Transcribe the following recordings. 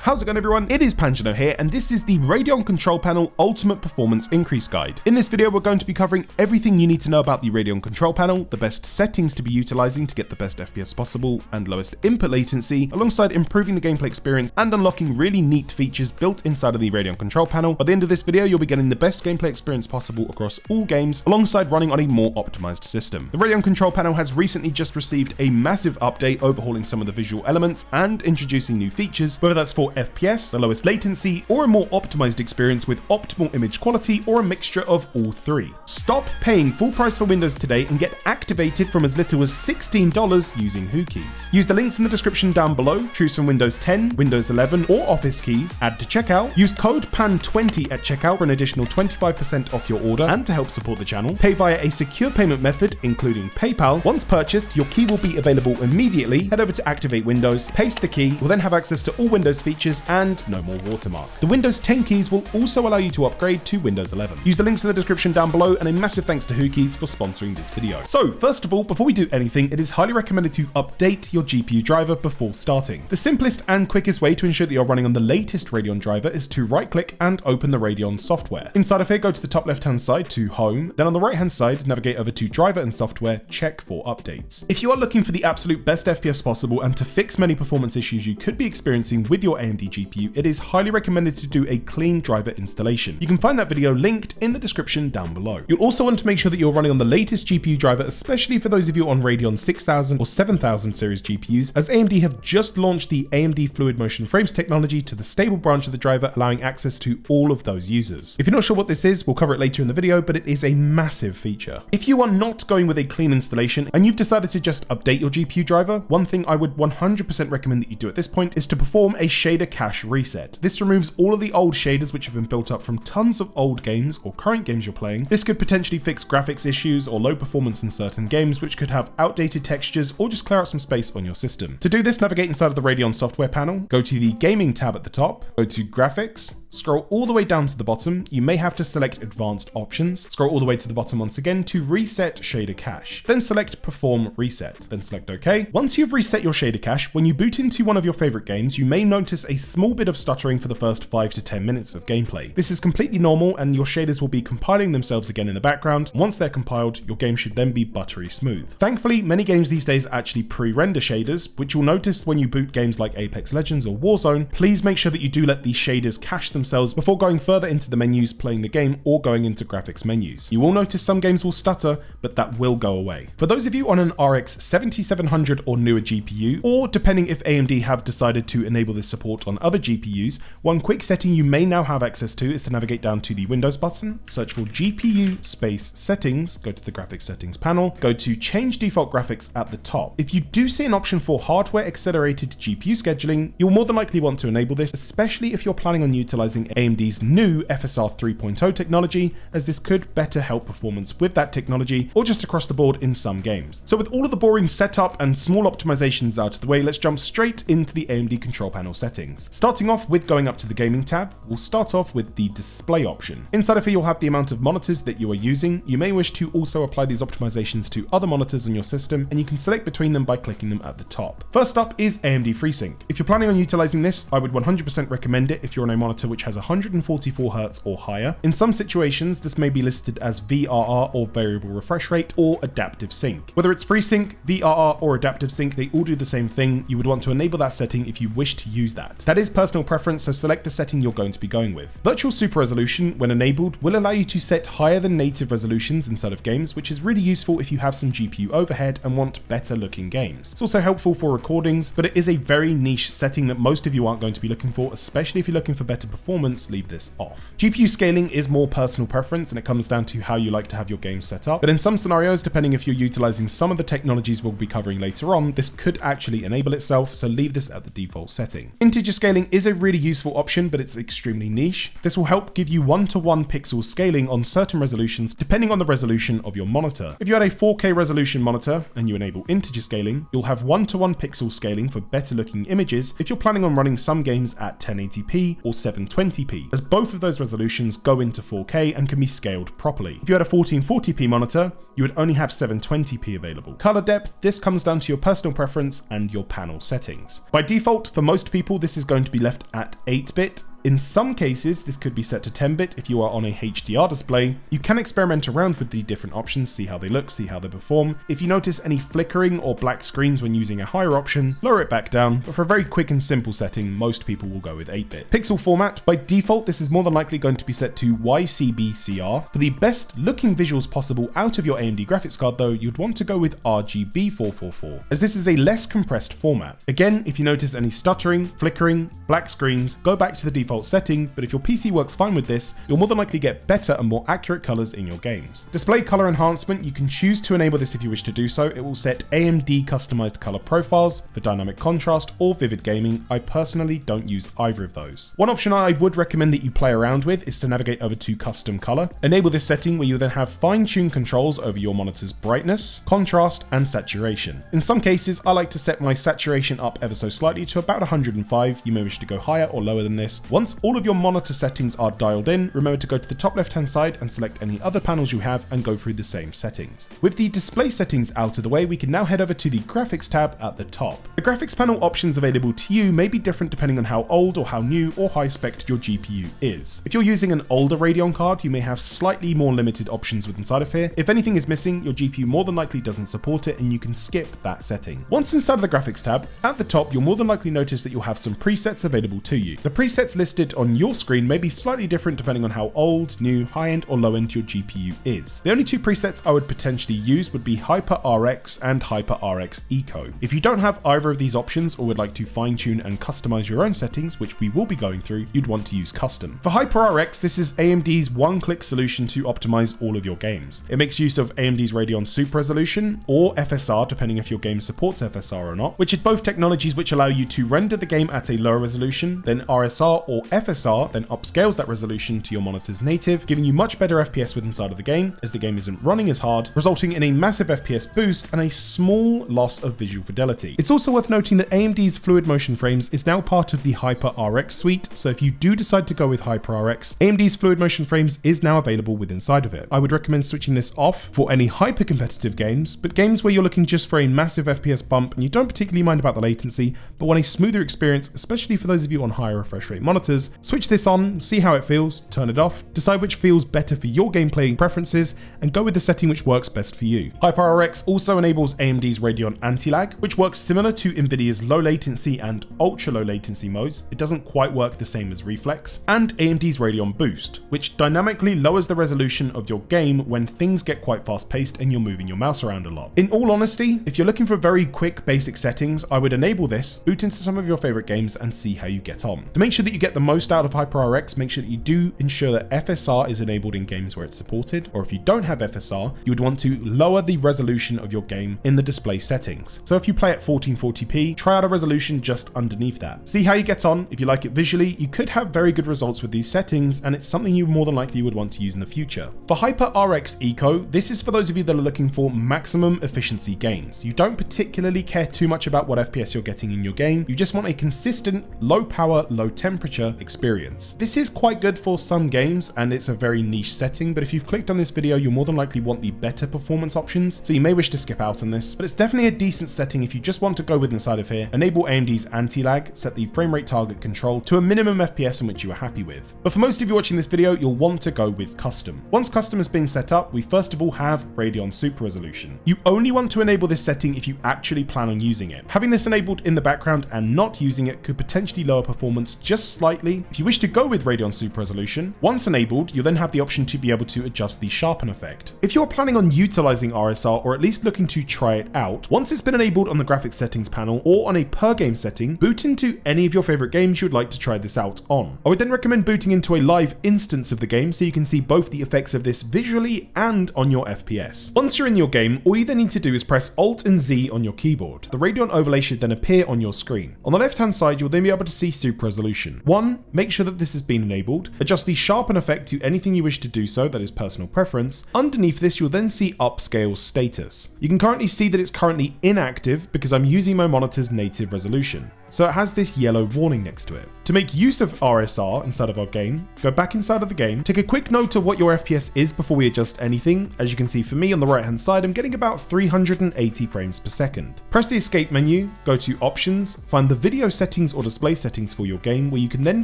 How's it going, everyone? It is Panjano here, and this is the Radeon Control Panel Ultimate Performance Increase Guide. In this video, we're going to be covering everything you need to know about the Radeon Control Panel, the best settings to be utilizing to get the best FPS possible and lowest input latency, alongside improving the gameplay experience and unlocking really neat features built inside of the Radeon Control Panel. By the end of this video, you'll be getting the best gameplay experience possible across all games, alongside running on a more optimized system. The Radeon Control Panel has recently just received a massive update, overhauling some of the visual elements and introducing new features, whether that's for FPS, the lowest latency, or a more optimized experience with optimal image quality, or a mixture of all three. Stop paying full price for Windows today and get activated from as little as $16 using Who keys. Use the links in the description down below, choose from Windows 10, Windows 11, or Office keys, add to checkout, use code PAN20 at checkout for an additional 25% off your order and to help support the channel. Pay via a secure payment method, including PayPal. Once purchased, your key will be available immediately. Head over to Activate Windows, paste the key, you'll then have access to all Windows features and no more watermark. The Windows 10 keys will also allow you to upgrade to Windows 11. Use the links in the description down below, and a massive thanks to Who keys for sponsoring this video. So first of all, before we do anything, it is highly recommended to update your GPU driver before starting. The simplest and quickest way to ensure that you're running on the latest Radeon driver is to right click and open the Radeon software. Inside of here, go to the top left hand side to Home, then on the right hand side, navigate over to Driver and Software, check for updates. If you are looking for the absolute best FPS possible and to fix many performance issues you could be experiencing with your AMD GPU, it is highly recommended to do a clean driver installation. You can find that video linked in the description down below. You'll also want to make sure that you're running on the latest GPU driver, especially for those of you on Radeon 6000 or 7000 series GPUs, as AMD have just launched the AMD Fluid Motion Frames technology to the stable branch of the driver, allowing access to all of those users. If you're not sure what this is, we'll cover it later in the video, but it is a massive feature. If you are not going with a clean installation and you've decided to just update your GPU driver, one thing I would 100% recommend that you do at this point is to perform a shader cache reset. This removes all of the old shaders which have been built up from tons of old games or current games you're playing. This could potentially fix graphics issues or low performance in certain games which could have outdated textures, or just clear out some space on your system. To do this, navigate inside of the Radeon software panel, go to the Gaming tab at the top, go to Graphics, scroll all the way down to the bottom. You may have to select Advanced Options. Scroll all the way to the bottom once again to Reset Shader Cache. Then select Perform Reset. Then select OK. Once you've reset your shader cache, when you boot into one of your favorite games, you may notice a small bit of stuttering for the first 5 to 10 minutes of gameplay. This is completely normal, and your shaders will be compiling themselves again in the background. Once they're compiled, your game should then be buttery smooth. Thankfully, many games these days actually pre-render shaders, which you'll notice when you boot games like Apex Legends or Warzone. Please make sure that you do let these shaders cache themselves before going further into the menus, playing the game, or going into graphics menus. You will notice some games will stutter, but that will go away. For those of you on an RX 7700 or newer GPU, or depending if AMD have decided to enable this support on other GPUs, one quick setting you may now have access to is to navigate down to the Windows button, search for GPU space settings, go to the graphics settings panel, go to change default graphics at the top. If you do see an option for hardware accelerated GPU scheduling, you'll more than likely want to enable this, especially if you're planning on utilizing AMD's new FSR 3.0 technology, as this could better help performance with that technology, or just across the board in some games. So with all of the boring setup and small optimizations out of the way, let's jump straight into the AMD control panel settings. Starting off with going up to the Gaming tab, we'll start off with the display option. Inside of here, you'll have the amount of monitors that you are using. You may wish to also apply these optimizations to other monitors on your system, and you can select between them by clicking them at the top. First up is AMD FreeSync. If you're planning on utilizing this, I would 100% recommend it if you're on a monitor which has 144 Hz or higher. In some situations, this may be listed as VRR or variable refresh rate or adaptive sync. Whether it's FreeSync, VRR, or adaptive sync, they all do the same thing. You would want to enable that setting if you wish to use that. That is personal preference, so select the setting you're going to be going with. Virtual Super Resolution, when enabled, will allow you to set higher than native resolutions inside of games, which is really useful if you have some GPU overhead and want better looking games. It's also helpful for recordings, but it is a very niche setting that most of you aren't going to be looking for, especially if you're looking for better performance. Leave this off. GPU scaling is more personal preference, and it comes down to how you like to have your game set up. But in some scenarios, depending if you're utilizing some of the technologies we'll be covering later on, this could actually enable itself, so leave this at the default setting. Integer scaling is a really useful option, but it's extremely niche. This will help give you 1-to-1 pixel scaling on certain resolutions, depending on the resolution of your monitor. If you had a 4K resolution monitor and you enable integer scaling, you'll have 1-to-1 pixel scaling for better looking images if you're planning on running some games at 1080p or 720p, as both of those resolutions go into 4K and can be scaled properly. If you had a 1440p monitor, you would only have 720p available. Color depth, this comes down to your personal preference and your panel settings. By default, for most people, this is going to be left at 8-bit. In some cases, this could be set to 10-bit if you are on a HDR display. You can experiment around with the different options, see how they look, see how they perform. If you notice any flickering or black screens when using a higher option, lower it back down, but for a very quick and simple setting, most people will go with 8-bit. Pixel format, by default, this is more than likely going to be set to YCbCr. For the best looking visuals possible out of your AMD graphics card though, you'd want to go with RGB444, as this is a less compressed format. Again, if you notice any stuttering, flickering, black screens, go back to the default setting, but if your PC works fine with this, you'll more than likely get better and more accurate colors in your games. Display color enhancement, you can choose to enable this if you wish to do so. It will set AMD customized color profiles for dynamic contrast or vivid gaming. I personally don't use either of those. One option I would recommend that you play around with is to navigate over to custom color. Enable this setting where you then have fine-tuned controls over your monitor's brightness, contrast, and saturation. In some cases, I like to set my saturation up ever so slightly to about 105. You may wish to go higher or lower than this. Once all of your monitor settings are dialed in, remember to go to the top left-hand side and select any other panels you have and go through the same settings. With the display settings out of the way, we can now head over to the graphics tab at the top. The graphics panel options available to you may be different depending on how old or how new or high spec your GPU is. If you're using an older Radeon card, you may have slightly more limited options with inside of here. If anything is missing, your GPU more than likely doesn't support it and you can skip that setting. Once inside of the graphics tab, at the top, you'll more than likely notice that you'll have some presets available to you. The presets listed on your screen may be slightly different depending on how old, new, high-end, or low-end your GPU is. The only two presets I would potentially use would be HyperRX and HyperRX Eco. If you don't have either of these options or would like to fine-tune and customize your own settings, which we will be going through, you'd want to use custom. For HyperRX, this is AMD's one-click solution to optimize all of your games. It makes use of AMD's Radeon Super Resolution or FSR, depending if your game supports FSR or not, which are both technologies which allow you to render the game at a lower resolution than RSR or FSR, then upscales that resolution to your monitor's native, giving you much better FPS with inside of the game, as the game isn't running as hard, resulting in a massive FPS boost and a small loss of visual fidelity. It's also worth noting that AMD's Fluid Motion Frames is now part of the HyperRX suite, so if you do decide to go with HyperRX, AMD's Fluid Motion Frames is now available with inside of it. I would recommend switching this off for any hyper-competitive games, but games where you're looking just for a massive FPS bump and you don't particularly mind about the latency, but want a smoother experience, especially for those of you on higher refresh rate monitors, switch this on, see how it feels, turn it off, decide which feels better for your gameplay preferences, and go with the setting which works best for you. HyperRX also enables AMD's Radeon Anti-Lag, which works similar to Nvidia's low latency and ultra low latency modes. It doesn't quite work the same as Reflex, and AMD's Radeon Boost, which dynamically lowers the resolution of your game when things get quite fast paced and you're moving your mouse around a lot. In all honesty, if you're looking for very quick basic settings, I would enable this, boot into some of your favorite games and see how you get on. To make sure that you get the most out of HyperRX, make sure that you do ensure that FSR is enabled in games where it's supported, or if you don't have FSR, you would want to lower the resolution of your game in the display settings. So if you play at 1440p, try out a resolution just underneath that. See how you get on. If you like it visually, you could have very good results with these settings, and it's something you more than likely would want to use in the future. For HyperRX Eco, this is for those of you that are looking for maximum efficiency gains. You don't particularly care too much about what FPS you're getting in your game, you just want a consistent, low power, low temperature experience. This is quite good for some games, and it's a very niche setting, but if you've clicked on this video, you'll more than likely want the better performance options, so you may wish to skip out on this, but it's definitely a decent setting if you just want to go with inside of here. Enable AMD's anti-lag, set the frame rate target control to a minimum FPS in which you are happy with. But for most of you watching this video, you'll want to go with custom. Once custom has been set up, we first of all have Radeon Super Resolution. You only want to enable this setting if you actually plan on using it. Having this enabled in the background and not using it could potentially lower performance just slightly. If you wish to go with Radeon Super Resolution, once enabled, you'll then have the option to be able to adjust the sharpen effect. If you're planning on utilizing RSR, or at least looking to try it out, once it's been enabled on the graphics settings panel or on a per game setting, boot into any of your favorite games you would like to try this out on. I would then recommend booting into a live instance of the game so you can see both the effects of this visually and on your FPS. Once you're in your game, all you then need to do is press Alt and Z on your keyboard. The Radeon overlay should then appear on your screen. On the left hand side, you'll then be able to see Super Resolution. 1. Make sure that this has been enabled. Adjust the sharpen effect to anything you wish to do so, that is personal preference. Underneath this, you'll then see upscale status. You can currently see that it's currently inactive because I'm using my monitor's native resolution. so it has this yellow warning next to it. To make use of RSR inside of our game, go back inside of the game, take a quick note of what your FPS is before we adjust anything. As you can see for me on the right hand side, I'm getting about 380 frames per second. Press the escape menu, go to options, find the video settings or display settings for your game, where you can then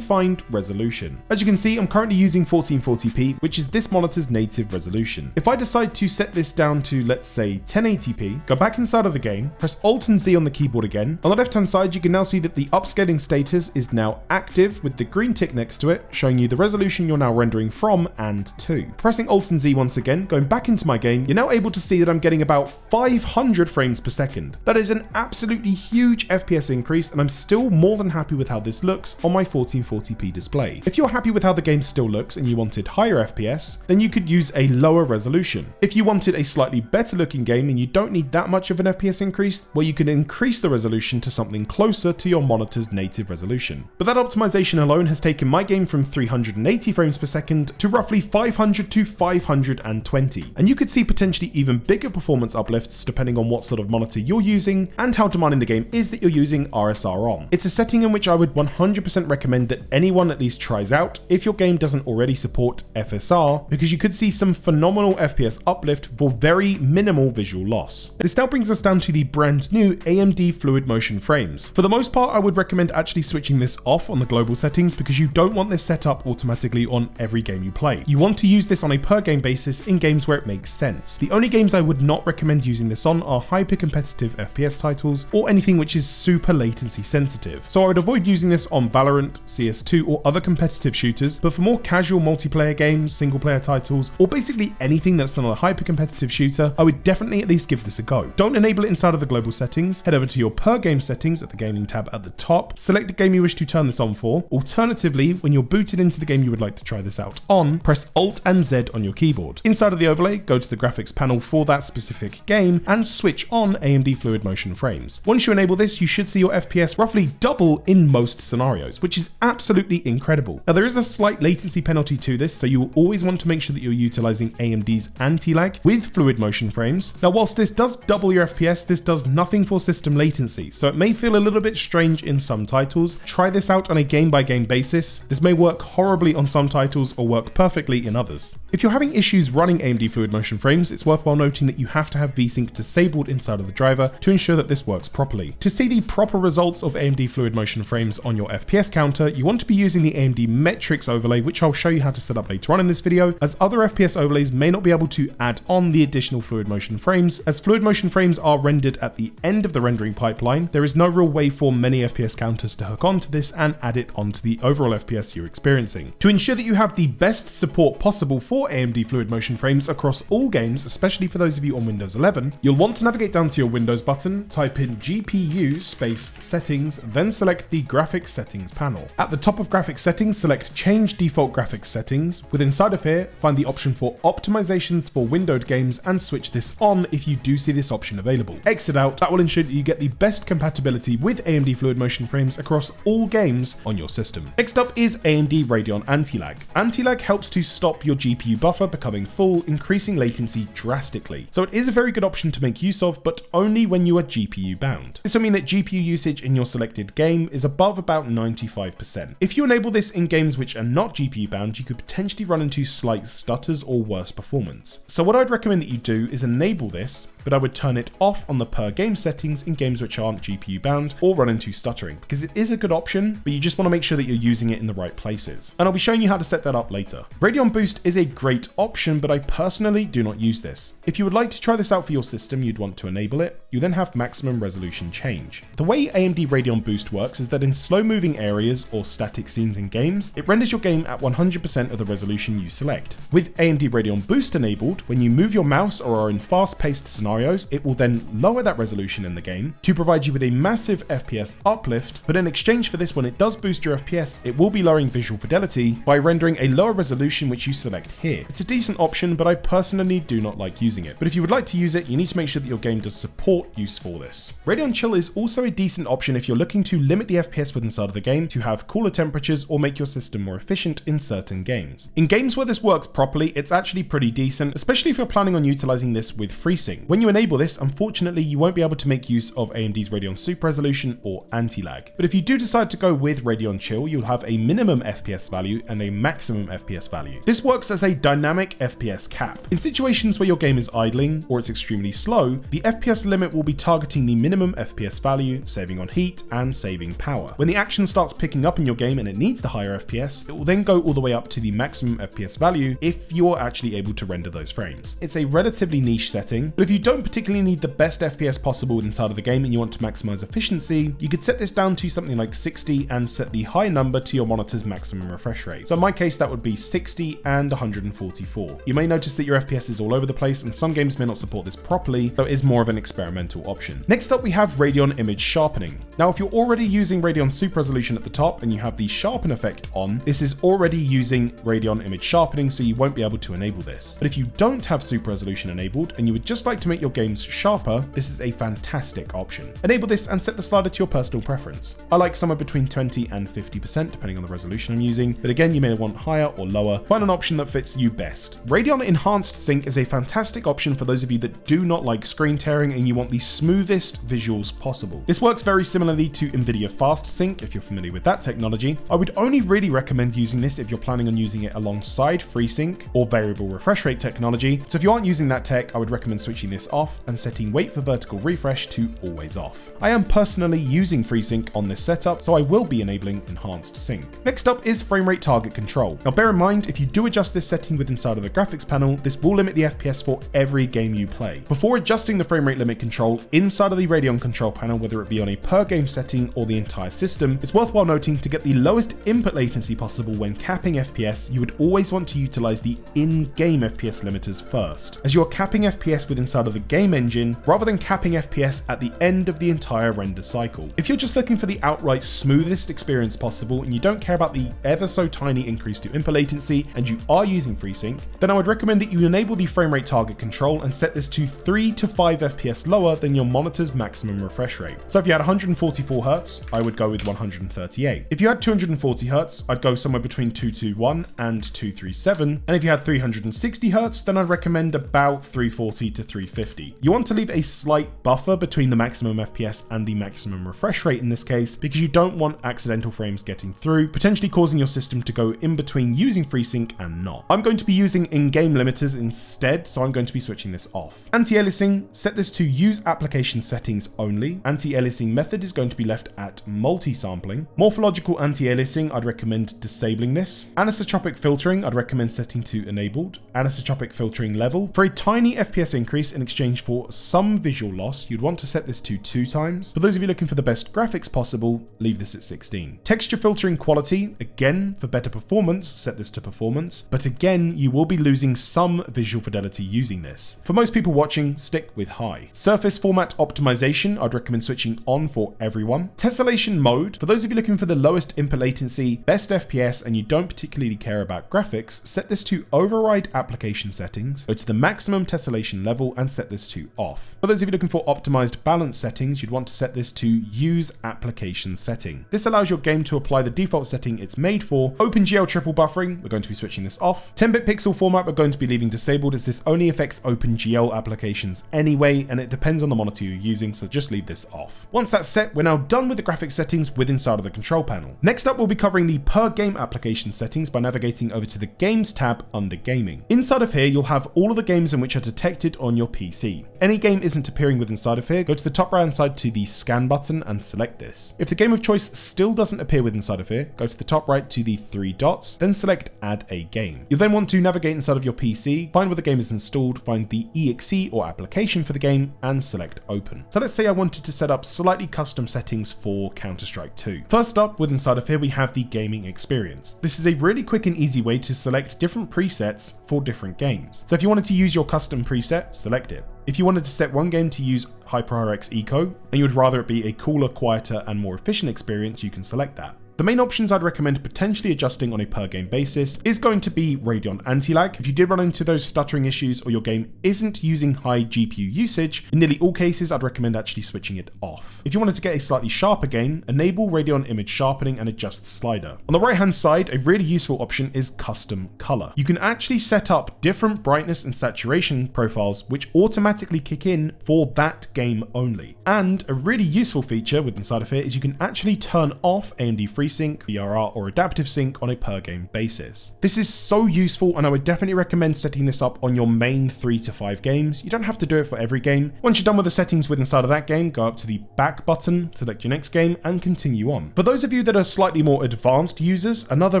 find resolution. As you can see, I'm currently using 1440p, which is this monitor's native resolution. If I decide to set this down to, let's say, 1080p, go back inside of the game, press Alt and Z on the keyboard again. On the left hand side, you can now see that the upscaling status is now active with the green tick next to it, showing you the resolution you're now rendering from and to. Pressing Alt and Z once again, going back into my game, you're now able to see that I'm getting about 500 frames per second. That is an absolutely huge FPS increase, and I'm still more than happy with how this looks on my 1440p display. If you're happy with how the game still looks and you wanted higher FPS, then you could use a lower resolution. If you wanted a slightly better looking game and you don't need that much of an FPS increase, well, you can increase the resolution to something closer to your monitor's native resolution. But that optimization alone has taken my game from 380 frames per second to roughly 500 to 520. And you could see potentially even bigger performance uplifts depending on what sort of monitor you're using and how demanding the game is that you're using RSR on. It's a setting in which I would 100% recommend that anyone at least tries out if your game doesn't already support FSR, because you could see some phenomenal FPS uplift for very minimal visual loss. This now brings us down to the brand new AMD Fluid Motion frames. For the most part, I would recommend actually switching this off on the global settings, because you don't want this set up automatically on every game you play. You want to use this on a per game basis in games where it makes sense. The only games I would not recommend using this on are hyper competitive FPS titles or anything which is super latency sensitive. So I would avoid using this on Valorant, CS2 or other competitive shooters, but for more casual multiplayer games, single player titles, or basically anything that's not a hyper competitive shooter, I would definitely at least give this a go. Don't enable it inside of the global settings, head over to your per game settings at the gaming tab at the top, select the game you wish to turn this on for. Alternatively, when you're booted into the game you would like to try this out on, press Alt and Z on your keyboard. Inside of the overlay, go to the graphics panel for that specific game and switch on AMD Fluid Motion frames. Once you enable this, you should see your FPS roughly double in most scenarios, which is absolutely incredible. Now there is a slight latency penalty to this, so you will always want to make sure that you're utilizing AMD's anti-lag with Fluid Motion frames. Now whilst this does double your FPS, this does nothing for system latency, so it may feel a little bit strange in some titles. Try this out on a game by game basis. This may work horribly on some titles or work perfectly in others. If you're having issues running AMD Fluid Motion frames, it's worthwhile noting that you have to have VSync disabled inside of the driver to ensure that this works properly. To see the proper results of AMD Fluid Motion frames on your FPS counter, you want to be using the AMD Metric overlay, which I'll show you how to set up later on in this video, as other FPS overlays may not be able to add on the additional Fluid Motion frames. As Fluid Motion frames are rendered at the end of the rendering pipeline, there is no real way for many FPS counters to hook onto this and add it onto the overall FPS you're experiencing. To ensure that you have the best support possible for AMD Fluid Motion frames across all games, especially for those of you on Windows 11, you'll want to navigate down to your Windows button, type in GPU space settings, then select the graphics settings panel. At the top of graphics settings, select change default graphics settings. With inside of here, find the option for optimizations for windowed games and switch this on if you do see this option available. Exit out. That will ensure that you get the best compatibility with AMD Fluid Motion frames across all games on your system. Next up is AMD Radeon Anti-Lag. Anti-Lag helps to stop your GPU buffer becoming full, increasing latency drastically. So it is a very good option to make use of, but only when you are GPU bound. This will mean that GPU usage in your selected game is above about 95%. If you enable this in games which are not GPU bound, you could potentially run into slight stutters or worse performance. So what I'd recommend that you do is enable this, but I would turn it off on the per game settings in games which aren't GPU bound or run into stuttering, because it is a good option, but you just want to make sure that you're using it in the right places. And I'll be showing you how to set that up later. Radeon Boost is a great option, but I personally do not use this. If you would like to try this out for your system, you'd want to enable it. You then have maximum resolution change. The way AMD Radeon Boost works is that in slow moving areas or static scenes in games, it renders your game at 100% of the resolution you select. With AMD Radeon Boost enabled, when you move your mouse or are in fast paced scenarios, it will then lower that resolution in the game to provide you with a massive FPS uplift, but in exchange for this, when it does boost your FPS, it will be lowering visual fidelity by rendering a lower resolution which you select here. It's a decent option, but I personally do not like using it. But if you would like to use it, you need to make sure that your game does support use for this. Radeon Chill is also a decent option if you're looking to limit the FPS within inside of the game, to have cooler temperatures or make your system more efficient in certain games. In games where this works properly, it's actually pretty decent, especially if you're planning on utilizing this with FreeSync. When you're you enable this, unfortunately, you won't be able to make use of AMD's Radeon Super Resolution or anti-lag. But if you do decide to go with Radeon Chill, you'll have a minimum FPS value and a maximum FPS value. This works as a dynamic FPS cap. In situations where your game is idling or it's extremely slow, the FPS limit will be targeting the minimum FPS value, saving on heat and saving power. When the action starts picking up in your game and it needs the higher FPS, it will then go all the way up to the maximum FPS value if you're actually able to render those frames. It's a relatively niche setting, but if you don't particularly need the best FPS possible inside of the game and you want to maximize efficiency, you could set this down to something like 60 and set the high number to your monitor's maximum refresh rate. So in my case, that would be 60 and 144. You may notice that your FPS is all over the place and some games may not support this properly, so it is more of an experimental option. Next up, we have Radeon Image Sharpening. Now, if you're already using Radeon Super Resolution at the top and you have the sharpen effect on, this is already using Radeon Image Sharpening, so you won't be able to enable this. But if you don't have Super Resolution enabled and you would just like to make your games sharper, this is a fantastic option. Enable this and set the slider to your personal preference. I like somewhere between 20 and 50% depending on the resolution I'm using, but again, you may want higher or lower. Find an option that fits you best. Radeon Enhanced Sync is a fantastic option for those of you that do not like screen tearing and you want the smoothest visuals possible. This works very similarly to NVIDIA Fast Sync if you're familiar with that technology. I would only really recommend using this if you're planning on using it alongside FreeSync or variable refresh rate technology. So if you aren't using that tech, I would recommend switching this off and setting wait for vertical refresh to always off. I am personally using FreeSync on this setup, so I will be enabling Enhanced Sync. Next up is frame rate target control. Now bear in mind, if you do adjust this setting with inside of the graphics panel, this will limit the FPS for every game you play. Before adjusting the frame rate limit control inside of the Radeon control panel, whether it be on a per game setting or the entire system, it's worthwhile noting to get the lowest input latency possible when capping FPS, you would always want to utilize the in-game FPS limiters first, as you're capping FPS with inside of the game engine rather than capping FPS at the end of the entire render cycle. If you're just looking for the outright smoothest experience possible and you don't care about the ever so tiny increase to input latency and you are using FreeSync, then I would recommend that you enable the frame rate target control and set this to 3 to 5 FPS lower than your monitor's maximum refresh rate. So if you had 144 Hz, I would go with 138. If you had 240 Hz, I'd go somewhere between 221 and 237. And if you had 360 Hz, then I'd recommend about 340 to 350. You want to leave a slight buffer between the maximum FPS and the maximum refresh rate in this case, because you don't want accidental frames getting through, potentially causing your system to go in between using FreeSync and not. I'm going to be using in-game limiters instead, so I'm going to be switching this off. Anti-aliasing, set this to use application settings only. Anti-aliasing method is going to be left at multi-sampling. Morphological anti-aliasing, I'd recommend disabling this. Anisotropic filtering, I'd recommend setting to enabled. Anisotropic filtering level. For a tiny FPS increase in exchange for some visual loss, you'd want to set this to 2 times. For those of you looking for the best graphics possible, leave this at 16. Texture filtering quality, again, for better performance, set this to performance. But again, you will be losing some visual fidelity using this. For most people watching, stick with high. Surface format optimization, I'd recommend switching on for everyone. Tessellation mode, for those of you looking for the lowest input latency, best FPS, and you don't particularly care about graphics, set this to override application settings, go to the maximum tessellation level and set this to off. For those of you looking for optimized balance settings, you'd want to set this to use application setting. This allows your game to apply the default setting it's made for. OpenGL triple buffering, we're going to be switching this off. 10-bit pixel format, we're going to be leaving disabled as this only affects OpenGL applications anyway, and it depends on the monitor you're using, so just leave this off. Once that's set, we're now done with the graphics settings with inside of the control panel. Next up, we'll be covering the per game application settings by navigating over to the Games tab under Gaming. Inside of here, you'll have all of the games in which are detected on your PC. Any game isn't appearing with inside of here, go to the top right hand side to the Scan button and select this. If the game of choice still doesn't appear with inside of here, go to the top right to the 3 dots, then select Add a Game. You'll then want to navigate inside of your PC, find where the game is installed, find the exe or application for the game, and select Open. So let's say I wanted to set up slightly custom settings for Counter-Strike 2. First up, with inside of here, we have the gaming experience. This is a really quick and easy way to select different presets for different games. So if you wanted to use your custom preset, select it. If you wanted to set one game to use HyperRX Eco, and you would rather it be a cooler, quieter, and more efficient experience, you can select that. The main options I'd recommend potentially adjusting on a per game basis is going to be Radeon anti-lag. If you did run into those stuttering issues or your game isn't using high GPU usage, in nearly all cases I'd recommend actually switching it off. If you wanted to get a slightly sharper game, enable Radeon Image Sharpening and adjust the slider. On the right hand side, a really useful option is custom color. You can actually set up different brightness and saturation profiles which automatically kick in for that game only. And a really useful feature with inside of here is you can actually turn off AMD FreeSync, VRR or adaptive sync on a per game basis. This is so useful and I would definitely recommend setting this up on your main 3 to 5 games. You don't have to do it for every game. Once you're done with the settings with inside of that game, go up to the back button, select your next game and continue on. For those of you that are slightly more advanced users, another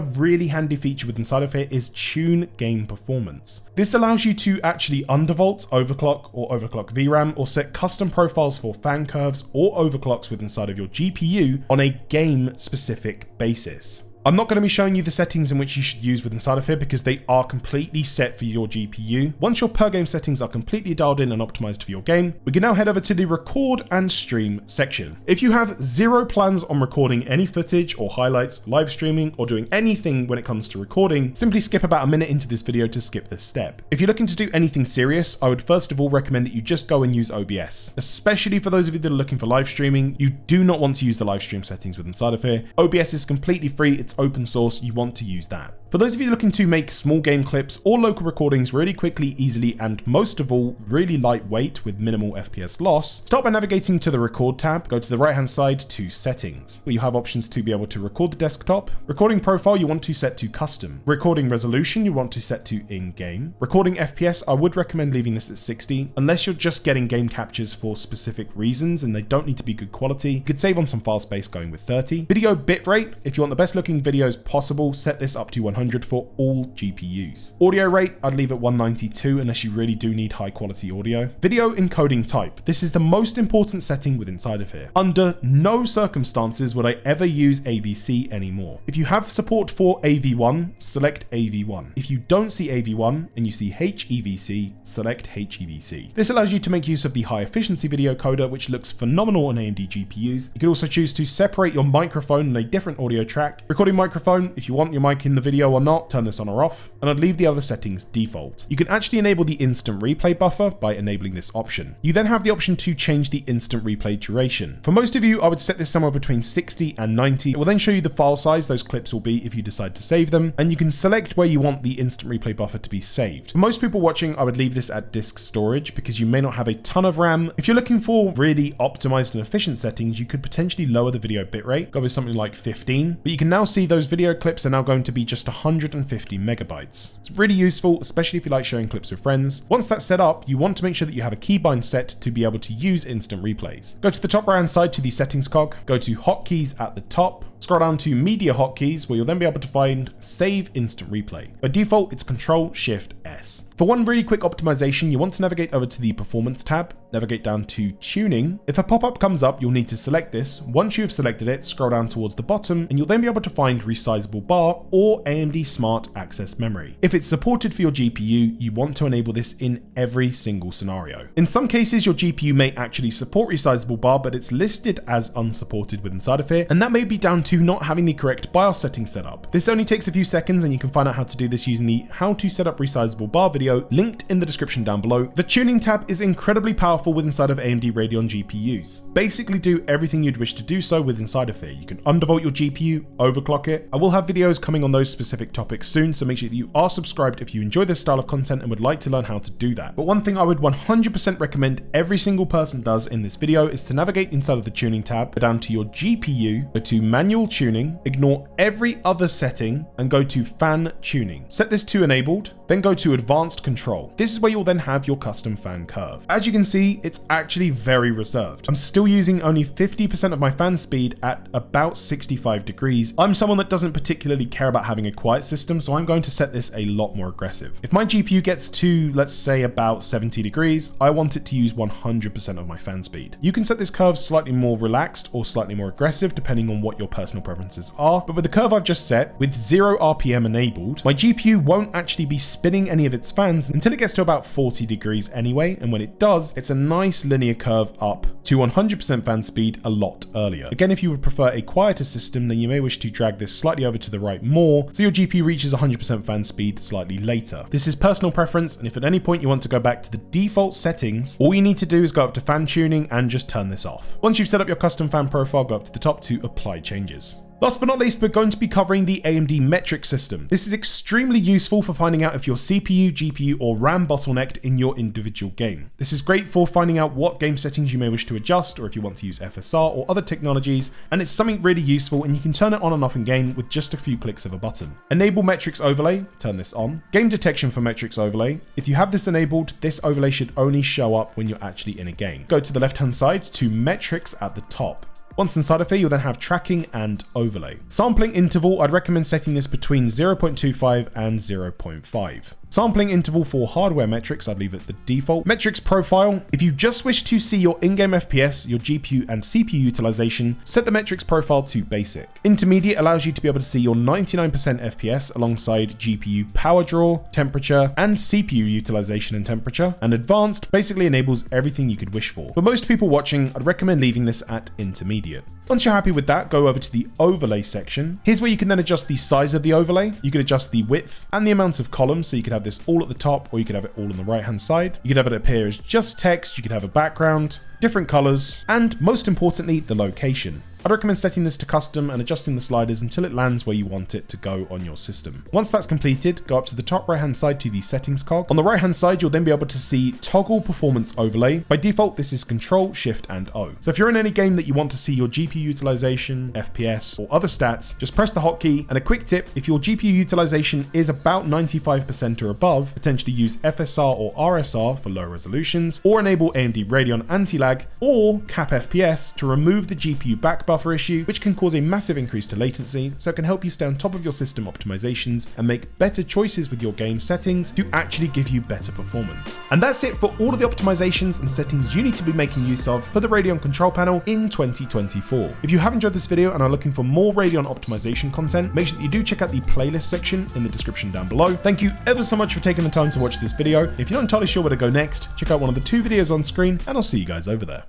really handy feature with inside of here is tune game performance. This allows you to actually undervolt, overclock or overclock VRAM or set custom profiles for fan curves or overclocks with inside of your GPU on a game specific basis. I'm not going to be showing you the settings in which you should use with inside of here because they are completely set for your GPU. Once your per game settings are completely dialed in and optimized for your game, we can now head over to the record and stream section. If you have zero plans on recording any footage or highlights, live streaming, or doing anything when it comes to recording, simply skip about a minute into this video to skip this step. If you're looking to do anything serious, I would first of all recommend that you just go and use OBS. Especially for those of you that are looking for live streaming, you do not want to use the live stream settings with inside of here. OBS is completely free, it's open source, you want to use that. For those of you looking to make small game clips or local recordings really quickly, easily, and most of all, really lightweight with minimal FPS loss, start by navigating to the record tab, go to the right hand side to settings, where you have options to be able to record the desktop. Recording profile you want to set to custom. Recording resolution you want to set to in-game. Recording FPS I would recommend leaving this at 60, unless you're just getting game captures for specific reasons and they don't need to be good quality. You could save on some file space going with 30. Video bitrate, if you want the best looking videos possible, set this up to 100 for all GPUs. Audio rate, I'd leave at 192 unless you really do need high quality audio. Video encoding type, this is the most important setting with inside of here. Under no circumstances would I ever use AVC anymore. If you have support for AV1, select AV1. If you don't see AV1 and you see HEVC, select HEVC. This allows you to make use of the high efficiency video coder, which looks phenomenal on AMD GPUs. You can also choose to separate your microphone in a different audio track. Recording microphone, if you want your mic in the video or not, turn this on or off, and I'd leave the other settings default. You can actually enable the instant replay buffer by enabling this option. You then have the option to change the instant replay duration. For most of you, I would set this somewhere between 60 and 90. It will then show you the file size those clips will be if you decide to save them, and you can select where you want the instant replay buffer to be saved. For most people watching, I would leave this at disk storage because you may not have a ton of RAM. If you're looking for really optimized and efficient settings, you could potentially lower the video bitrate, go with something like 15, but you can now see those video clips are now going to be just 150 megabytes. It's really useful, especially if you like sharing clips with friends. Once that's set up, you want to make sure that you have a keybind set to be able to use instant replays. Go to the top right hand side to the settings cog, go to hotkeys at the top, scroll down to media hotkeys where you'll then be able to find save instant replay. By default, it's Ctrl-Shift-S. For one really quick optimization, you want to navigate over to the performance tab, navigate down to tuning. If a pop-up comes up, you'll need to select this. Once you've selected it, scroll down towards the bottom and you'll then be able to find Resizable BAR or AMD Smart Access Memory. If it's supported for your GPU, you want to enable this in every single scenario. In some cases, your GPU may actually support Resizable BAR, but it's listed as unsupported with inside of here, and that may be down to not having the correct BIOS settings set up. This only takes a few seconds and you can find out how to do this using the How to Set Up Resizable BAR video linked in the description down below. The tuning tab is incredibly powerful with inside of AMD Radeon GPUs. Basically do everything you'd wish to do so with inside of here. You can undervolt your GPU, overclock it. I will have videos coming on those specific topics soon, so make sure that you are subscribed if you enjoy this style of content and would like to learn how to do that. But one thing I would 100% recommend every single person does in this video is to navigate inside of the tuning tab, go down to your GPU, go to manual tuning, ignore every other setting and go to fan tuning. Set this to enabled, then go to advanced control. This is where you'll then have your custom fan curve. As you can see, it's actually very reserved. I'm still using only 50% of my fan speed at about 65 degrees. I'm someone that doesn't particularly care about having a quiet system, so I'm going to set this a lot more aggressive. If my GPU gets to, let's say, about 70 degrees, I want it to use 100% of my fan speed. You can set this curve slightly more relaxed or slightly more aggressive depending on what your personal preferences are, but with the curve I've just set, with 0 RPM enabled, my GPU won't actually be spinning any any of its fans until it gets to about 40 degrees anyway, and when it does, it's a nice linear curve up to 100% fan speed a lot earlier. Again, if you would prefer a quieter system, then you may wish to drag this slightly over to the right more, so your GPU reaches 100% fan speed slightly later. This is personal preference, and if at any point you want to go back to the default settings, all you need to do is go up to fan tuning and just turn this off. Once you've set up your custom fan profile, go up to the top to apply changes. Last but not least, we're going to be covering the AMD Metric system. This is extremely useful for finding out if your CPU, GPU, or RAM bottlenecked in your individual game. This is great for finding out what game settings you may wish to adjust, or if you want to use FSR or other technologies, and it's something really useful, and you can turn it on and off in game with just a few clicks of a button. Enable Metrics Overlay, turn this on. Game detection for Metrics Overlay. If you have this enabled, this overlay should only show up when you're actually in a game. Go to the left-hand side to Metrics at the top. Once inside of here, you'll then have tracking and overlay. Sampling interval, I'd recommend setting this between 0.25 and 0.5. Sampling interval for hardware metrics, I'd leave it the default. Metrics profile, if you just wish to see your in-game FPS, your GPU and CPU utilization, set the metrics profile to basic. Intermediate allows you to be able to see your 99% FPS alongside GPU power draw, temperature, and CPU utilization and temperature. And advanced basically enables everything you could wish for. For most people watching, I'd recommend leaving this at intermediate. Once you're happy with that, go over to the overlay section. Here's where you can then adjust the size of the overlay. You can adjust the width and the amount of columns, so you could have this all at the top, or you could have it all on the right hand side. You could have it appear as just text, you could have a background, different colors, and most importantly, the location. I'd recommend setting this to custom and adjusting the sliders until it lands where you want it to go on your system. Once that's completed, go up to the top right hand side to the settings cog. On the right hand side, you'll then be able to see toggle performance overlay. By default, this is Control, Shift, and O. So if you're in any game that you want to see your GPU utilization, FPS, or other stats, just press the hotkey. And a quick tip, if your GPU utilization is about 95% or above, potentially use FSR or RSR for low resolutions, or enable AMD Radeon anti-lag, or cap FPS to remove the GPU back buffer issue, which can cause a massive increase to latency, so it can help you stay on top of your system optimizations and make better choices with your game settings to actually give you better performance. And that's it for all of the optimizations and settings you need to be making use of for the Radeon control panel in 2024. If you have enjoyed this video and are looking for more Radeon optimization content, make sure that you do check out the playlist section in the description down below. Thank you ever so much for taking the time to watch this video. If you're not entirely sure where to go next, check out one of the 2 videos on screen, and I'll see you guys over there.